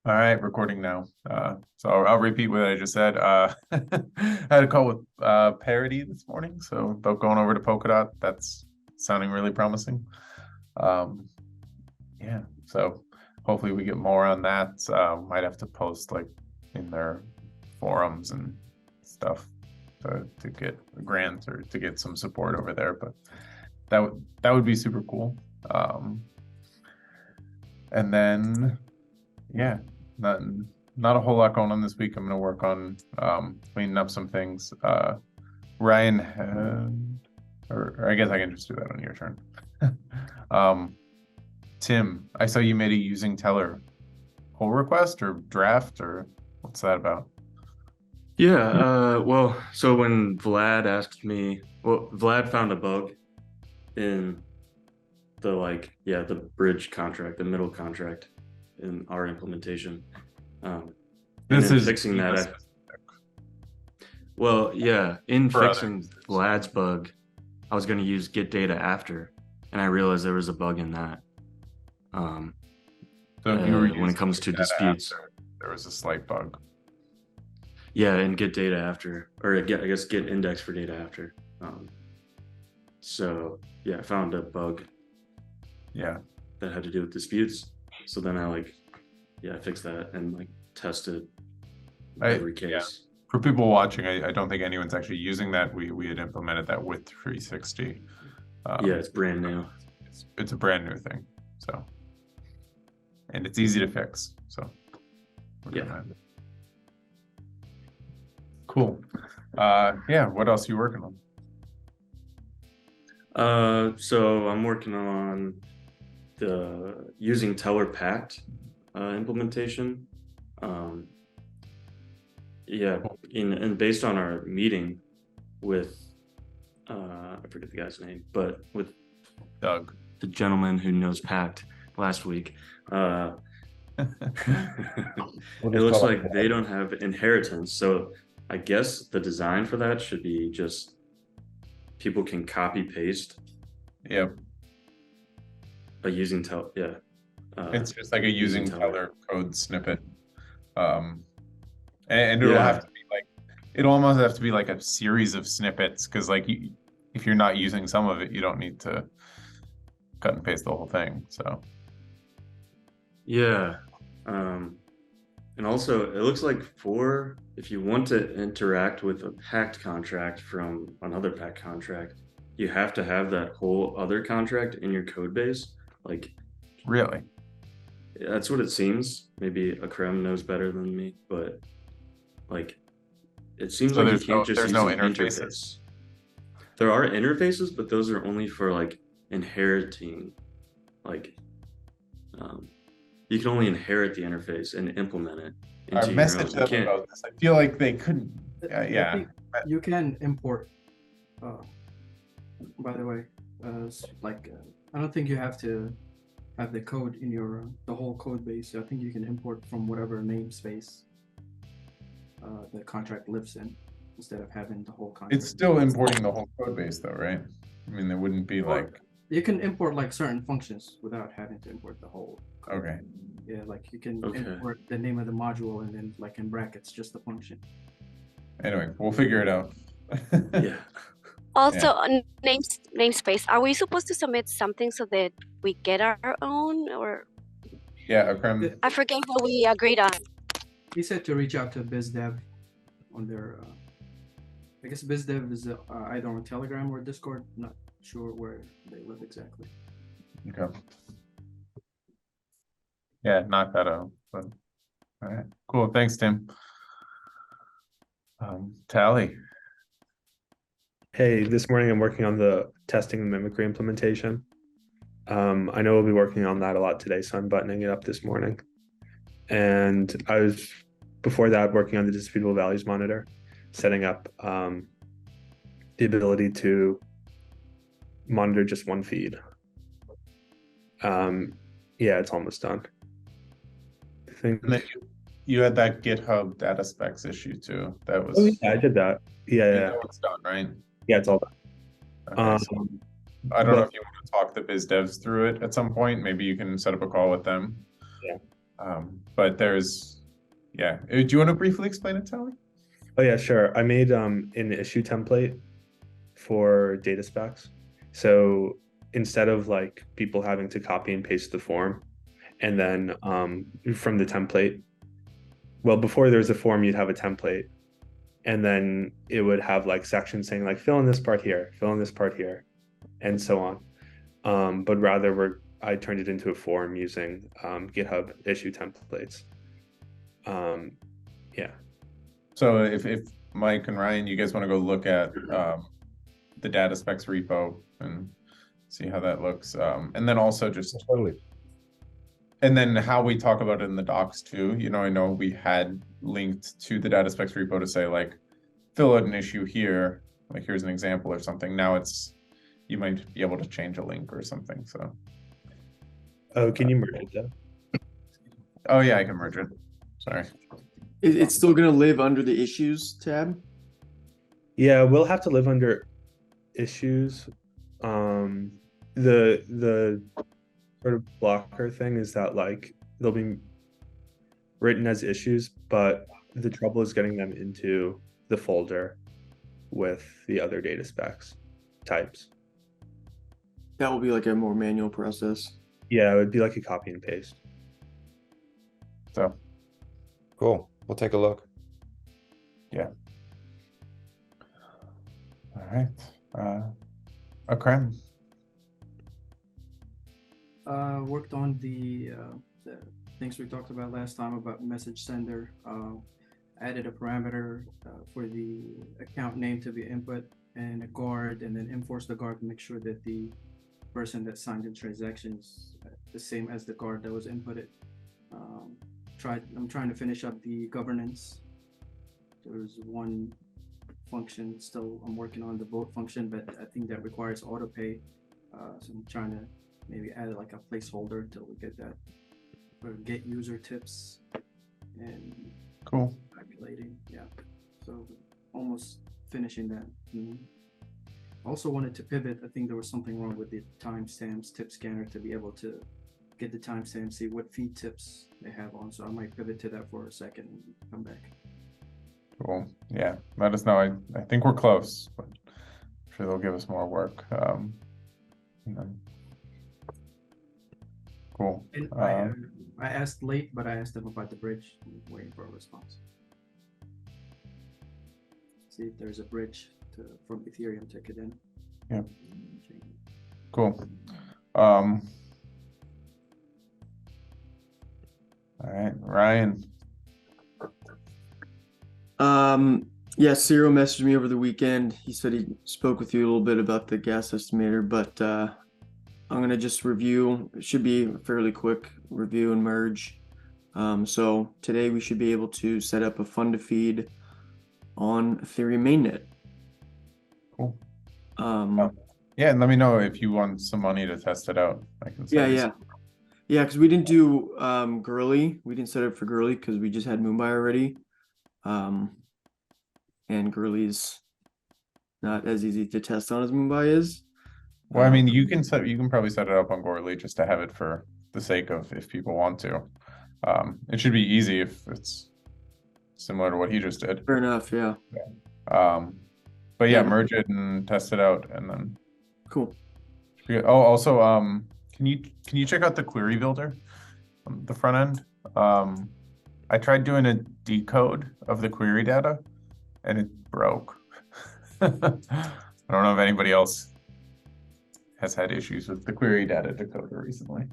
All right, recording now. So I'll repeat what I just said. I had a call with Parity this morning, so about going over to Polkadot. That's sounding really promising. Um, yeah, so hopefully we get more on that. Might have to post like in their forums and stuff to get a grant or to get some support over there, but that would be super cool. And then yeah, not not a whole lot going on this week. I'm gonna work on cleaning up some things. Ryan had, or I guess I can just do that on your turn. um, Tim, I saw you made a using Tellor pull request or draft, or what's that about? Yeah, well, so when Vlad asked me, well, Vlad found a bug in the bridge contract, the middle contract in our implementation. And This in is fixing that, in for other fixing users. Vlad's bug, I was going to use get data after, and I realized there was a bug in that. So if you were When it using comes to data disputes. after, there was a slight bug. Yeah, and get data after, or get, I guess get index for data after. So yeah, I found a bug Yeah. that had to do with disputes. So then I fixed that and tested every case. Yeah. For people watching, I don't think anyone's actually using that. We had implemented that with 360. Yeah, it's brand new. It's a brand new thing. So, and it's easy to fix. So, Yeah. Cool. Yeah. What else are you working on? So I'm working on the using Tellor Pact implementation. Yeah, and based on our meeting with I forget the guy's name, but with Doug. the gentleman who knows Pact last week. It looks like they don't have inheritance, so I guess the design for that should be just people can copy paste Yep. using It's just like a using Tellor code snippet. And it'll Yeah. have to be like, it'll almost have to be like a series of snippets because like if you're not using some of it, you don't need to cut and paste the whole thing. So Yeah. And also it looks like if you want to interact with a packed contract from another packed contract, you have to have that whole other contract in your code base. Like, really, that's what it seems. Maybe Akrem knows better than me, but like it seems so like you can't just there's use no an interfaces. interface. There are interfaces, but those are only for like inheriting. Like, you can only inherit the interface and implement it I into your own. messaged You them can't. about this. I feel like they couldn't. I Yeah. think you can import. By the way, I don't think you have to have the code in the whole code base. I think you can import from whatever namespace the contract lives in instead of having the whole contract. It's still importing the whole code base though, right? I mean, there wouldn't be like. You can import like certain functions without having to import the whole code. Okay. Yeah, like you can import the name of the module and then like in brackets just the function. Anyway, we'll figure it out. Yeah. Also, on namespace, are we supposed to submit something so that we get our own, or? Yeah, Akrem. I forget what we agreed on. He said to reach out to BizDev on their. I guess BizDev is either on Telegram or Discord. Not sure where they live exactly. Okay. Yeah, knock that out. But all right, cool. Thanks, Tim. Tally. Hey, this morning I'm working on the testing and mimicry implementation. I know we'll be working on that a lot today, so I'm buttoning it up this morning. And I was, before that, working on the disputable values monitor, setting up the ability to monitor just one feed. Yeah, it's almost done. I think. And then you had that GitHub data specs issue too. That was. Oh, yeah, I did that. Yeah. It's done, right? Yeah, it's all done. Okay, so I don't know if you want to talk the biz devs through it at some point. Maybe you can set up a call with them. Yeah. But there's, yeah. Do you want to briefly explain it, Tally? Oh yeah, sure. I made an issue template for data specs. So instead of like people having to copy and paste the form and then from the template, well, before there's a form, you'd have a template, and then it would have like sections saying like fill in this part here, fill in this part here, and so on. But rather I turned it into a form using GitHub issue templates. Yeah. So if Mike and Ryan, you guys want to go look at the data specs repo and see how that looks, and then also just Totally. and then how we talk about it in the docs too. You know, I know we had linked to the data specs repo to say like fill out an issue here, like here's an example or something. Now you might be able to change a link or something. So Oh, can you merge it though? oh yeah, I can merge it. Sorry. It's still gonna live under the issues tab. Yeah, we'll have to live under issues. The sort of blocker thing is that like they'll be written as issues, but the trouble is getting them into the folder with the other data specs types. That will be like a more manual process. Yeah, it would be like a copy and paste. So Cool. We'll take a look. all right. Akram. Worked on the things we talked about last time about message sender. Added a parameter for the account name to be input and a guard, and then enforce the guard to make sure that the person that signed the transaction is the same as the guard that was inputted. I'm trying to finish up the governance. There's one function still I'm working on, the vote function, but I think that requires auto pay. So I'm trying to maybe add like a placeholder till we get that, or get user tips and Cool. calculating. Yeah, so almost finishing that. Also wanted to pivot. I think there was something wrong with the timestamps tip scanner to be able to get the timestamp, see what feed tips they have on. So I might pivot to that for a second and come back. Cool. Yeah. Let us know. I think we're close, but I'm sure they'll give us more work. And then... Cool. And I asked late, but I asked them about the bridge. I'm waiting for a response. See if there's a bridge from Ethereum to Kadena. Yeah. Cool. All right, Ryan. Yeah, Cyril messaged me over the weekend. He said he spoke with you a little bit about the gas estimator, but I'm gonna just review. It should be a fairly quick review and merge. So today we should be able to set up a fund to feed on Ethereum mainnet. Cool. Yeah, and let me know if you want some money to test it out. I can. Yeah, because we didn't do Gurley. We didn't set up for Gurley because we just had Mumbai already. And Gurley's not as easy to test on as Mumbai is. Well, I mean, you can probably set it up on Gorley just to have it for the sake of if people want to. It should be easy if it's similar to what he just did. Fair enough, yeah. But yeah, merge it and test it out, and then. Cool. Oh, also, can you check out the query builder, the front end? I tried doing a decode of the query data, and it broke. I don't know if anybody else has had issues with the query data decoder recently.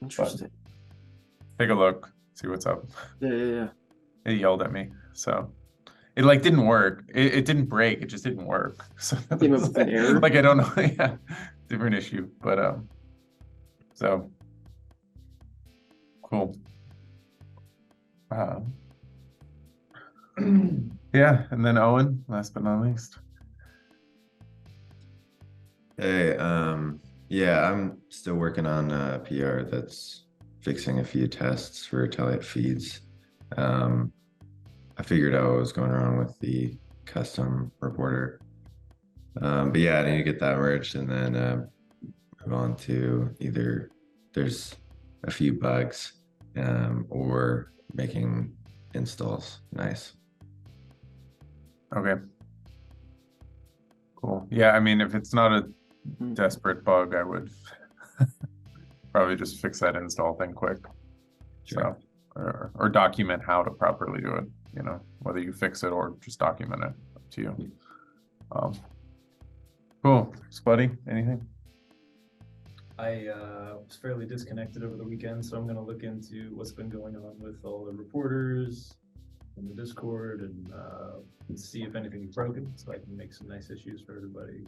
Interesting. Take a look, see what's up. Yeah. It yelled at me, so it like didn't work. It didn't break. It just didn't work. So Came up with an error. Like I don't know. Yeah, different issue, but so cool. Yeah, and then Owen, last but not least. Hey, yeah, I'm still working on a PR that's fixing a few tests for Tellor feeds. I figured out what was going wrong with the custom reporter. But yeah, I need to get that merged and then move on to either there's a few bugs or making installs nice. Okay. Cool. Yeah, I mean, if it's not a Mhm. desperate bug, I would probably just fix that install thing quick. Sure. So, or document how to properly do it, you know, whether you fix it or just document it, up to you. Cool. Spuddy, anything? I was fairly disconnected over the weekend, so I'm going to look into what's been going on with all the reporters in the Discord and see if anything's broken, so I can make some nice issues for everybody.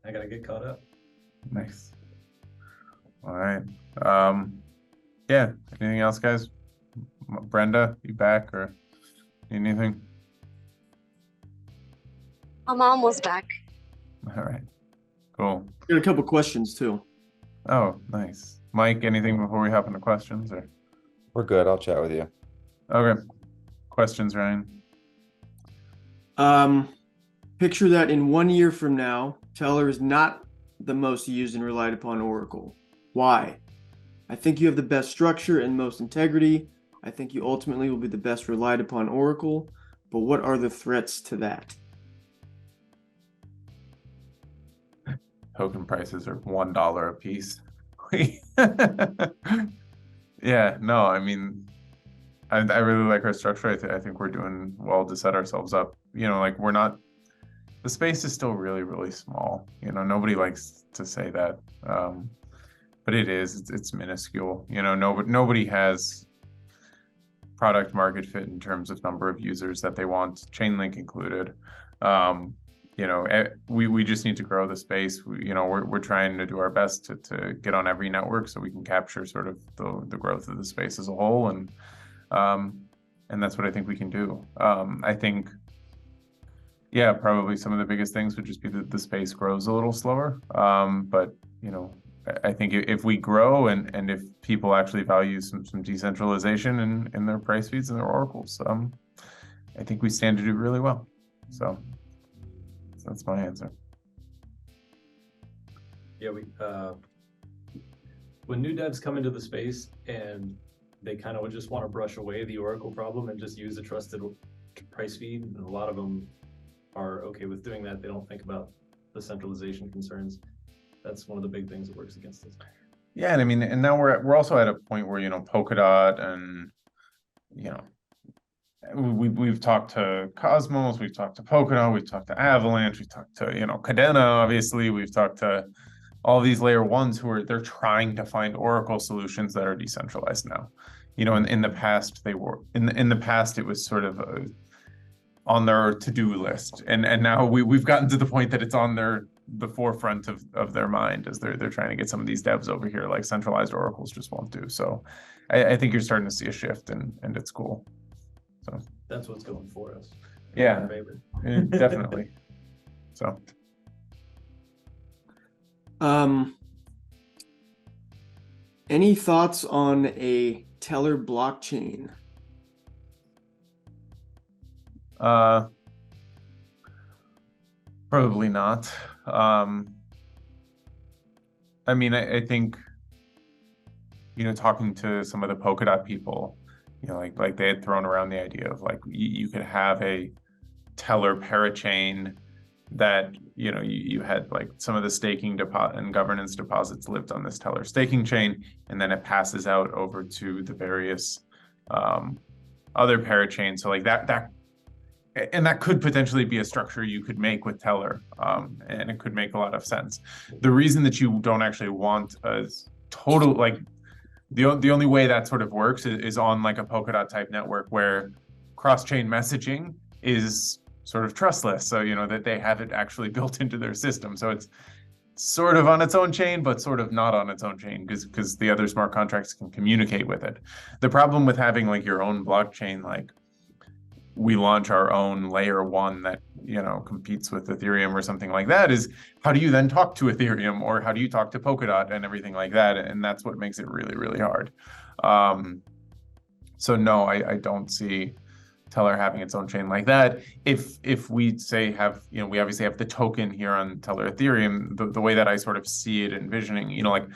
I gotta get caught up. Nice. All right. Yeah. Anything else, guys? Brenda, you back or anything? I'm almost back. All right. Cool. Got a couple questions too. Oh, nice. Mike, anything before we hop into questions or? We're good. I'll chat with you. Okay. Questions, Ryan? Picture that in 1 year from now, Tellor is not the most used and relied upon Oracle. Why? I think you have the best structure and most integrity. I think you ultimately will be the best relied upon Oracle. But what are the threats to that? Token prices are $1 a piece. Yeah, no, I mean, I really like our structure. I think we're doing well to set ourselves up. You know, like we're not, the space is still really, really small. You know, nobody likes to say that, but it is. It's minuscule. You know, nobody has product market fit in terms of number of users that they want, Chainlink included. You know, we just need to grow the space. You know, we're trying to do our best to get on every network so we can capture sort of the growth of the space as a whole, and that's what I think we can do. I think, yeah, probably some of the biggest things would just be that the space grows a little slower. But you know, I think if we grow and if people actually value some decentralization in their price feeds and their oracles, I think we stand to do really well. So that's my answer. Yeah, when new devs come into the space and they kind of would just want to brush away the Oracle problem and just use a trusted price feed, and a lot of them are okay with doing that. They don't think about the centralization concerns. That's one of the big things that works against us. Yeah, and I mean, and now we're also at a point where, you know, Polkadot and, you know, we've talked to Cosmos, we've talked to Polkadot, we've talked to Avalanche, we've talked to, you know, Cadena, obviously, we've talked to all these layer ones they're trying to find Oracle solutions that are decentralized now. You know, in the past they were in the past it was sort of on their to-do list, and now we've gotten to the point that it's on the forefront of their mind as they're trying to get some of these devs over here, like centralized oracles just won't do. So I think you're starting to see a shift, and it's cool. So that's what's going for us. Yeah, definitely. So any thoughts on a Tellor blockchain? Probably not. I mean, I think, you know, talking to some of the Polkadot people, you know, like they had thrown around the idea of like you could have a Tellor parachain that, you know, you had like some of the staking deposit and governance deposits lived on this Tellor staking chain, and then it passes out over to the various other parachains. So like that could potentially be a structure you could make with Tellor, and it could make a lot of sense. The reason that you don't actually want a total, like the only way that sort of works is on like a Polkadot type network where cross-chain messaging is sort of trustless. So, you know, that they have it actually built into their system. So it's sort of on its own chain, but sort of not on its own chain because the other smart contracts can communicate with it. The problem with having like your own blockchain, like we launch our own layer one that, you know, competes with Ethereum or something like that, is how do you then talk to Ethereum, or how do you talk to Polkadot and everything like that? And that's what makes it really, really hard. So no, I don't see Tellor having its own chain like that. If we say have, you know, we obviously have the token here on Tellor Ethereum, the way that I sort of see it envisioning, you know, like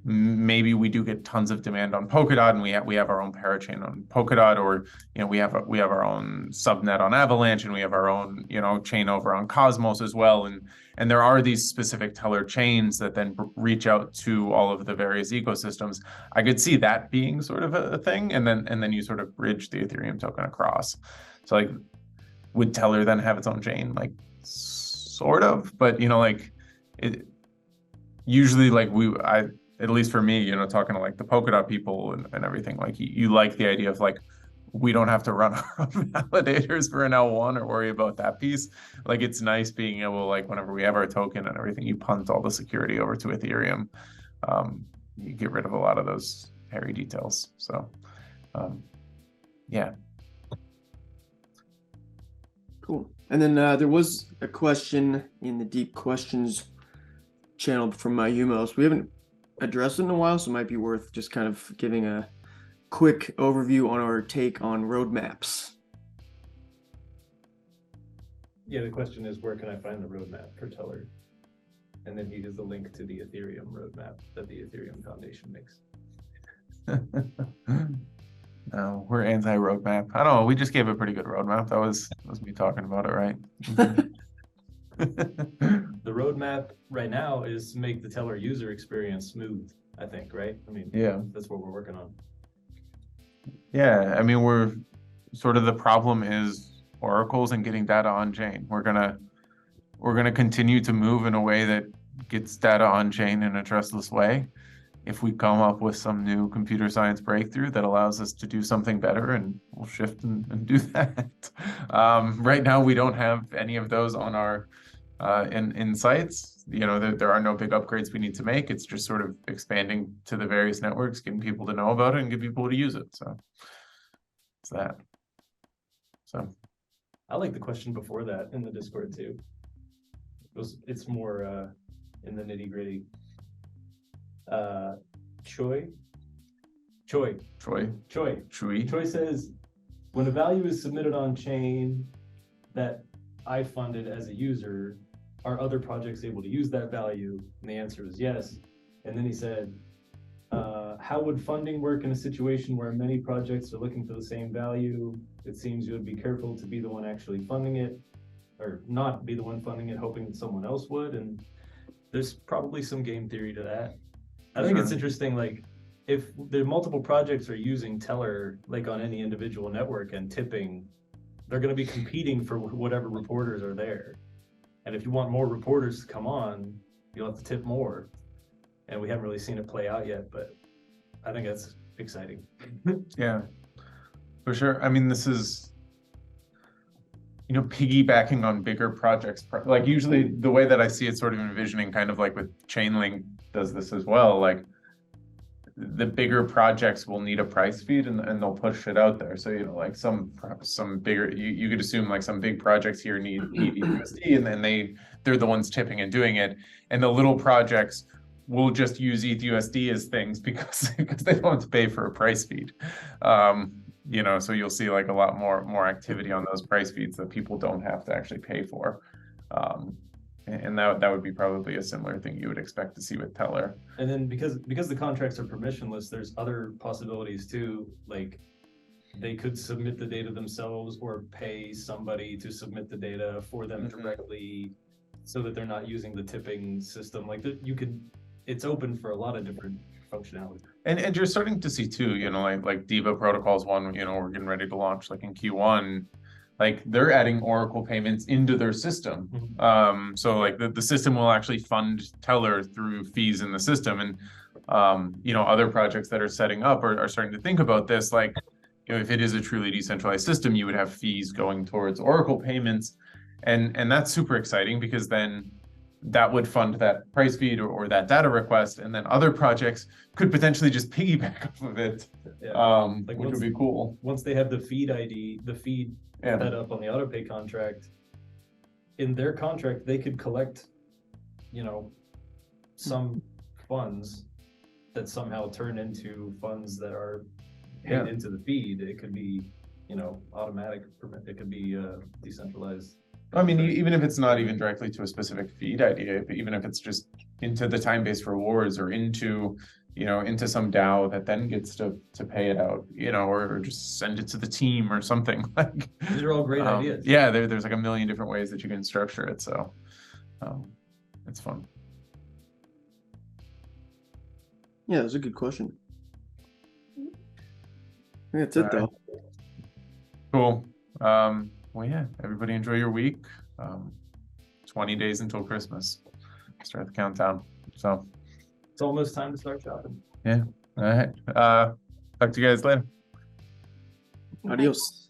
maybe we do get tons of demand on Polkadot, and we have our own parachain on Polkadot, or we have our own subnet on Avalanche, and we have our own chain over on Cosmos as well, and there are these specific Tellor chains that then reach out to all of the various ecosystems. I could see that being sort of a thing, and then you sort of bridge the Ethereum token across. So like, would Tellor then have its own chain? Like, sort of, but it usually, like, at least for me, talking to like the Polkadot people and everything, like you like the idea of like, we don't have to run our own validators for an L1 or worry about that piece. Like, it's nice being able, like, whenever we have our token and everything, you punt all the security over to Ethereum. You get rid of a lot of those hairy details. So, yeah. Cool. And then there was a question in the deep questions channel from Yumos. We haven't addressed it in a while, so it might be worth just kind of giving a quick overview on our take on roadmaps. Yeah, the question is, where can I find the roadmap for Tellor? And then he gives the link to the Ethereum roadmap that the Ethereum Foundation makes. No, we're anti-roadmap. I don't know. We just gave a pretty good roadmap. That was me talking about it, right? The roadmap right now is to make the Tellor user experience smooth, I think, right? I mean, yeah, that's what we're working on. Yeah, I mean, we're sort of, the problem is oracles and getting data on chain. We're gonna continue to move in a way that gets data on chain in a trustless way. If we come up with some new computer science breakthrough that allows us to do something better, and we'll shift and do that. Right now, we don't have any of those on our in sites. There are no big upgrades we need to make. It's just sort of expanding to the various networks, getting people to know about it and get people to use it. So it's that. So I like the question before that in the Discord too. It's more in the nitty gritty. Choi says, when a value is submitted on chain that I funded as a user, are other projects able to use that value? And the answer is yes. And then he said, how would funding work in a situation where many projects are looking for the same value? It seems you would be careful to be the one actually funding it, or not be the one funding it, hoping that someone else would. And there's probably some game theory to that. I think it's interesting, like, if the multiple projects are using Tellor, like on any individual network and tipping, they're going to be competing for whatever reporters are there. And if you want more reporters to come on, you'll have to tip more. And we haven't really seen it play out yet, but I think that's exciting. Yeah, for sure. I mean, this is, piggybacking on bigger projects. Like, usually the way that I see it, sort of envisioning, kind of like with Chainlink does this as well, like, the bigger projects will need a price feed and they'll push it out there. So, like some bigger, you could assume like some big projects here need ETHUSD, and then they're the ones tipping and doing it. And the little projects will just use ETHUSD as things because they don't have to pay for a price feed. So you'll see like a lot more activity on those price feeds that people don't have to actually pay for. And that would be probably a similar thing you would expect to see with Tellor. And then because the contracts are permissionless, there's other possibilities too. Like, they could submit the data themselves or pay somebody to submit the data for them directly, so that they're not using the tipping system. Like, it's open for a lot of different functionality. And you're starting to see too, like Diva Protocols one, we're getting ready to launch like in Q1. Like, they're adding Oracle payments into their system. So like the system will actually fund Tellor through fees in the system. And, other projects that are setting up are starting to think about this. Like, if it is a truly decentralized system, you would have fees going towards Oracle payments. And that's super exciting, because then that would fund that price feed or that data request. And then other projects could potentially just piggyback off of it, which would be cool. Once they have the feed ID, set up on the autopay contract, in their contract they could collect some funds that somehow turn into funds that are paid into the feed. It could be automatic, it could be decentralized. I mean, even if it's not even directly to a specific feed idea, but even if it's just into the time-based rewards or into into some DAO that then gets to pay it out, or just send it to the team or something. Like These are all great ideas. Yeah, there's like a million different ways that you can structure it. So it's fun. Yeah, that's a good question. I think that's it, though. Cool. Well, yeah, everybody enjoy your week. 20 days until Christmas. Start the countdown. So It's almost time to start shopping. yeah. All right. Talk to you guys later. Adios.